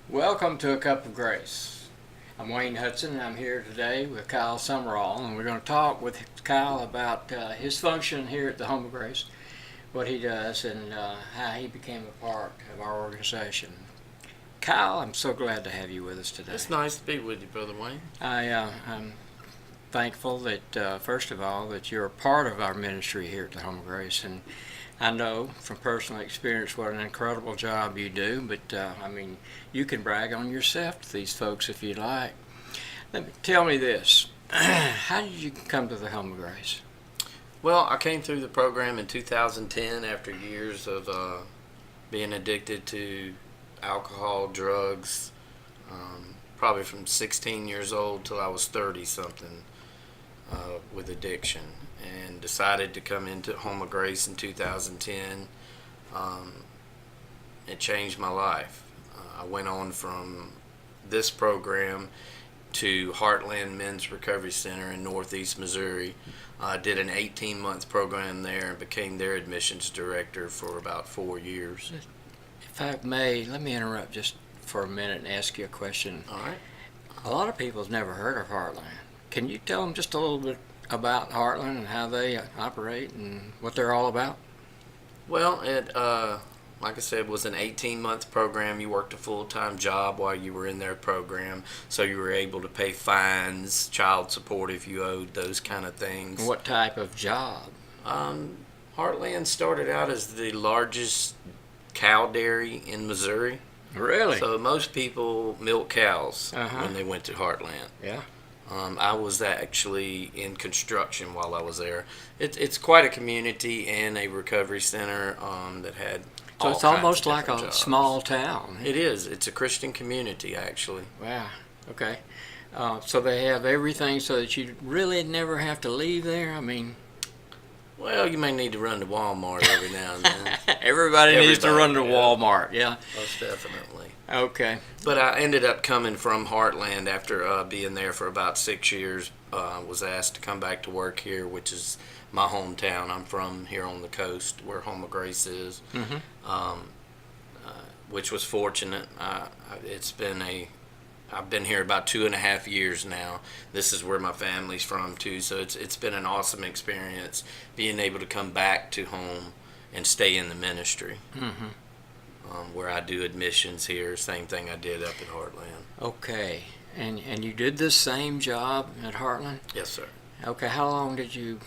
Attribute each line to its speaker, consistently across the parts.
Speaker 1: Welcome to A Cup of Grace. I'm Wayne Hudson, and I'm here today with Kyle Summerall, and we're going to talk with Kyle about his function here at the Home of Grace, what he does, and how he became a part of our organization. Kyle, I'm so glad to have you with us today.
Speaker 2: It's nice to be with you, Brother Wayne.
Speaker 1: I'm thankful that, first of all, that you're a part of our ministry here at the Home of Grace, and I know from personal experience what an incredible job you do, but you can brag on yourself to these folks if you'd like. Tell me this. How did you come to the Home of Grace?
Speaker 2: Well, I came through the program in 2010 after years of being addicted to alcohol, drugs, probably from 16 years old till I was 30-something with addiction, and decided to come into Home of Grace in 2010. It changed my life. I went on from this program to Heartland Men's Recovery Center in Northeast Missouri. I did an 18-month program there and became their admissions director for about 4 years.
Speaker 1: If I may, let me interrupt just for a minute and ask you a question.
Speaker 2: All right.
Speaker 1: A lot of people have never heard of Heartland. Can you tell them just a little bit about Heartland and how they operate and what they're all about?
Speaker 2: Well, it like I said, was an 18-month program. You worked a full-time job while you were in their program, so you were able to pay fines, child support if you owed, those kind of things.
Speaker 1: What type of job?
Speaker 2: Heartland started out as the largest cow dairy in Missouri.
Speaker 1: Really?
Speaker 2: So most people milk cows
Speaker 1: Uh-huh.
Speaker 2: when they went to Heartland.
Speaker 1: Yeah.
Speaker 2: I was actually in construction while I was there. It's quite a community and a recovery center that had
Speaker 1: So
Speaker 2: all
Speaker 1: it's
Speaker 2: kinds
Speaker 1: almost
Speaker 2: of
Speaker 1: like a
Speaker 2: different jobs.
Speaker 1: small town.
Speaker 2: It is. It's a Christian community, actually.
Speaker 1: Wow. Okay. So they have everything so that you really never have to leave there?
Speaker 2: Well, you may need to run to Walmart every now and then.
Speaker 1: Everybody needs to run to
Speaker 2: yeah.
Speaker 1: Walmart, yeah.
Speaker 2: Most definitely.
Speaker 1: Okay.
Speaker 2: But I ended up coming from Heartland after being there for about 6 years. Was asked to come back to work here, which is my hometown. I'm from here on the coast where Home of Grace is, which was fortunate. I've been here about 2.5 years now. This is where my family's from too, so it's been an awesome experience being able to come back to home and stay in the ministry. Where I do admissions here, same thing I did up at Heartland.
Speaker 1: Okay. And you did this same job at Heartland?
Speaker 2: Yes, sir.
Speaker 1: Okay. How long did you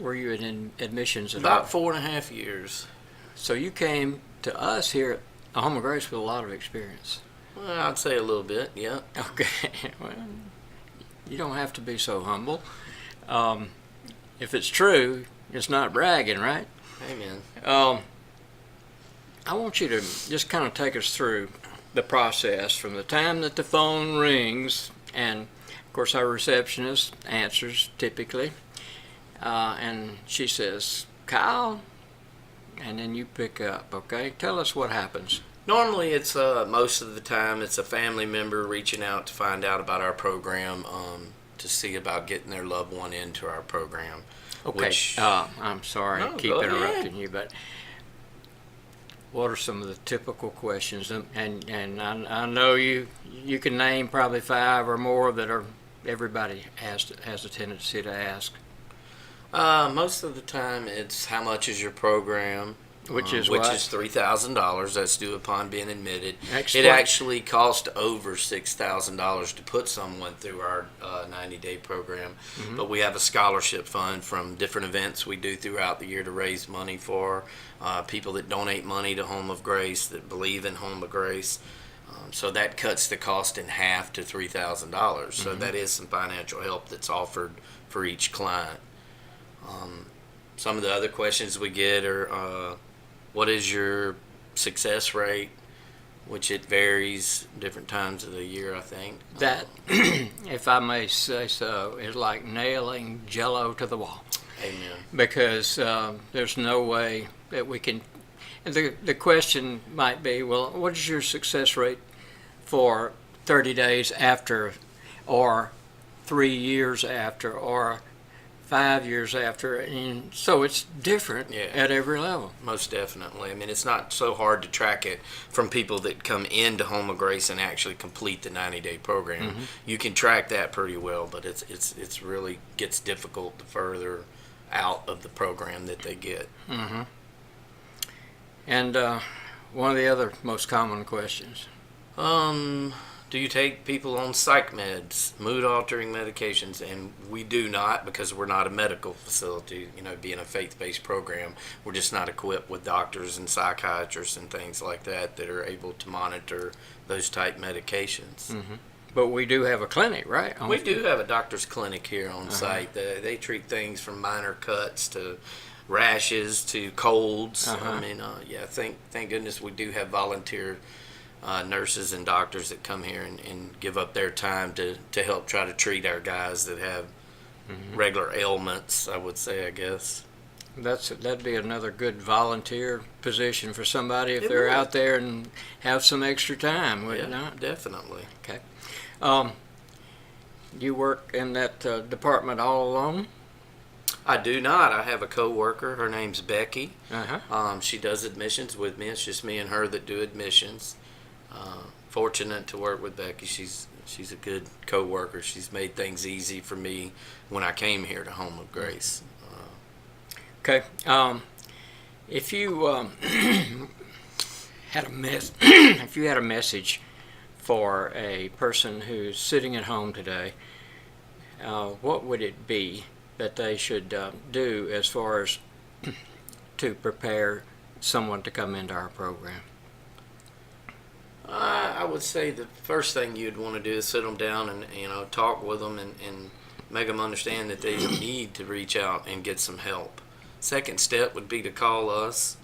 Speaker 1: were you in admissions at
Speaker 2: About
Speaker 1: Heartland?
Speaker 2: 4.5 years.
Speaker 1: So you came to us here at the Home of Grace with a lot of experience.
Speaker 2: Well, I'd say a little bit, yeah.
Speaker 1: Okay. Well, you don't have to be so humble. If it's true, it's not bragging, right?
Speaker 2: Amen.
Speaker 1: I want you to just kind of take us through the process from the time that the phone rings, and of course our receptionist answers typically, and she says, "Kyle," and then you pick up, okay? Tell us what happens.
Speaker 2: Normally, it's most of the time it's a family member reaching out to find out about our program, to see about getting their loved one into our program.
Speaker 1: Okay, I'm sorry
Speaker 2: No,
Speaker 1: to keep
Speaker 2: go ahead.
Speaker 1: interrupting you, but what are some of the typical questions? And I know you can name probably 5 or more that are everybody has a tendency to ask.
Speaker 2: Most of the time, it's how much is your program?
Speaker 1: Which is
Speaker 2: which
Speaker 1: what?
Speaker 2: is $3,000. That's due upon being admitted.
Speaker 1: Explain.
Speaker 2: It actually costs over $6,000 to put someone through our 90-day program. But we have a scholarship fund from different events we do throughout the year to raise money for people that donate money to Home of Grace, that believe in Home of Grace. So that cuts the cost in half to $3,000. So that is some financial help that's offered for each client. Some of the other questions we get are, what is your success rate? Which it varies different times of the year, I think.
Speaker 1: That, if I may say so, is like nailing Jello to the wall.
Speaker 2: Amen.
Speaker 1: Because there's no way that we can. The question might be, well, what is your success rate for 30 days after, or 3 years after, or 5 years after, and so it's different
Speaker 2: Yeah.
Speaker 1: at every level.
Speaker 2: Most definitely. I mean, it's not so hard to track it from people that come into Home of Grace and actually complete the 90-day program. You can track that pretty well, but it's really gets difficult the further out of the program that they get.
Speaker 1: And one of the other most common questions.
Speaker 2: Do you take people on psych meds, mood altering medications? And we do not, because we're not a medical facility, being a faith-based program. We're just not equipped with doctors and psychiatrists and things like that are able to monitor those type medications.
Speaker 1: But we do have a clinic, right?
Speaker 2: We do have a doctor's clinic here on site. They treat things from minor cuts to rashes to colds. I mean, thank goodness we do have volunteer nurses and doctors that come here and give up their time to help try to treat our guys that have regular ailments, I would say, I guess.
Speaker 1: That'd be another good volunteer position for somebody if
Speaker 2: It
Speaker 1: they're
Speaker 2: would.
Speaker 1: out there and have some extra time, would
Speaker 2: Yeah,
Speaker 1: it not?
Speaker 2: definitely.
Speaker 1: Okay. You work in that department all alone?
Speaker 2: I do not. I have a co-worker. Her name's Becky.
Speaker 1: Uh-huh.
Speaker 2: She does admissions with me. It's just me and her that do admissions. Fortunate to work with Becky. She's a good co-worker. She's made things easy for me when I came here to Home of Grace.
Speaker 1: Okay. If you had if you had a message for a person who's sitting at home today, what would it be that they should do as far as to prepare someone to come into our program?
Speaker 2: I would say the first thing you'd want to do is sit them down and talk with them and make them understand that they need to reach out and get some help. Second step would be to call us,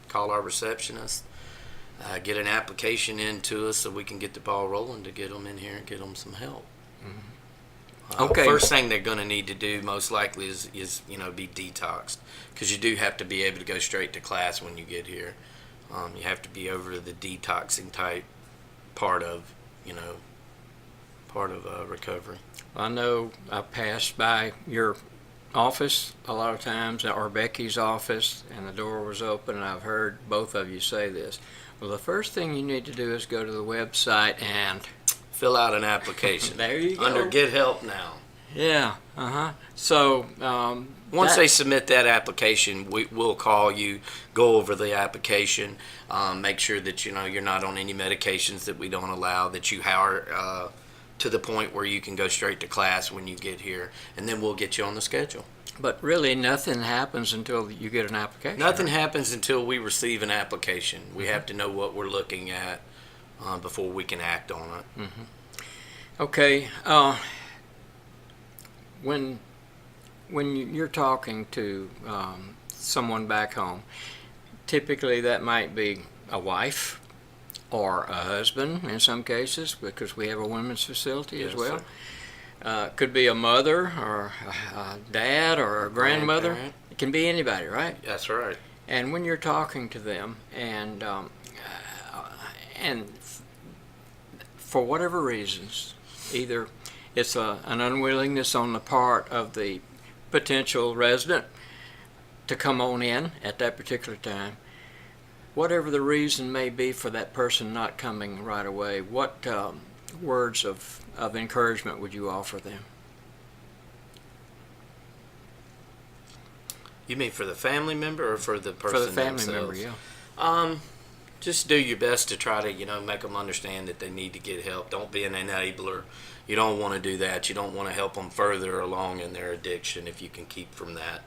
Speaker 2: call our receptionist, get an application in to us so we can get the ball rolling to get them in here and get them some help.
Speaker 1: Okay.
Speaker 2: First thing they're going to need to do most likely is be detoxed, because you do have to be able to go straight to class when you get here. You have to be over the detoxing type part of recovery.
Speaker 1: I know I passed by your office a lot of times, or Becky's office, and the door was open, and I've heard both of you say this. Well, the first thing you need to do is go to the website and
Speaker 2: Fill out an application.
Speaker 1: There you go.
Speaker 2: Under Get Help Now.
Speaker 1: Yeah, So
Speaker 2: Once they submit that application, we'll call you, go over the application, make sure that you're not on any medications that we don't allow, that you are to the point where you can go straight to class when you get here, and then we'll get you on the schedule.
Speaker 1: But really, nothing happens until you get an application.
Speaker 2: Nothing happens until we receive an application. We have to know what we're looking at before we can act on it.
Speaker 1: Okay. When you're talking to someone back home, typically that might be a wife or a husband in some cases, because we have a women's facility as
Speaker 2: Yes,
Speaker 1: well.
Speaker 2: sir.
Speaker 1: Could be a mother or a dad or a grandmother.
Speaker 2: Grandparent.
Speaker 1: It can be anybody, right?
Speaker 2: That's right.
Speaker 1: And when you're talking to them, and for whatever reasons, either it's an unwillingness on the part of the potential resident to come on in at that particular time, whatever the reason may be for that person not coming right away, what words of encouragement would you offer them?
Speaker 2: You mean for the family member or for the person
Speaker 1: For the family
Speaker 2: themselves?
Speaker 1: member, yeah.
Speaker 2: Just do your best to try to, make them understand that they need to get help. Don't be an enabler. You don't want to do that. You don't want to help them further along in their addiction if you can keep from that.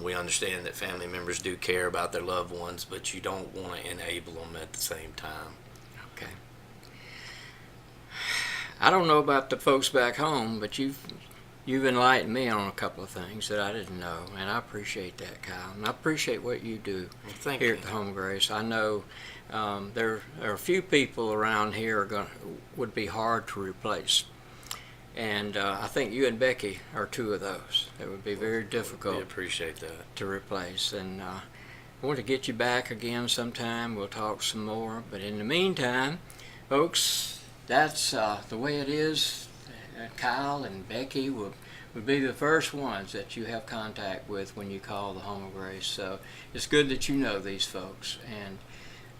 Speaker 2: We understand that family members do care about their loved ones, but you don't want to enable them at the same time.
Speaker 1: Okay. I don't know about the folks back home, but you've enlightened me on a couple of things that I didn't know, and I appreciate that, Kyle. And I appreciate what you do
Speaker 2: Well, thank
Speaker 1: here
Speaker 2: you.
Speaker 1: at the Home of Grace. I know there are a few people around here would be hard to replace. And I think you and Becky are two of those. It would be very
Speaker 2: We
Speaker 1: difficult
Speaker 2: appreciate that.
Speaker 1: to replace. And I want to get you back again sometime. We'll talk some more. But in the meantime, folks, that's the way it is. Kyle and Becky will would be the first ones that you have contact with when you call the Home of Grace. So it's good that you know these folks and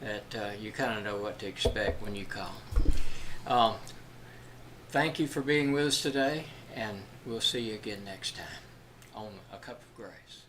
Speaker 1: that you kind of know what to expect when you call. Thank you for being with us today, and we'll see you again next time on A Cup of Grace.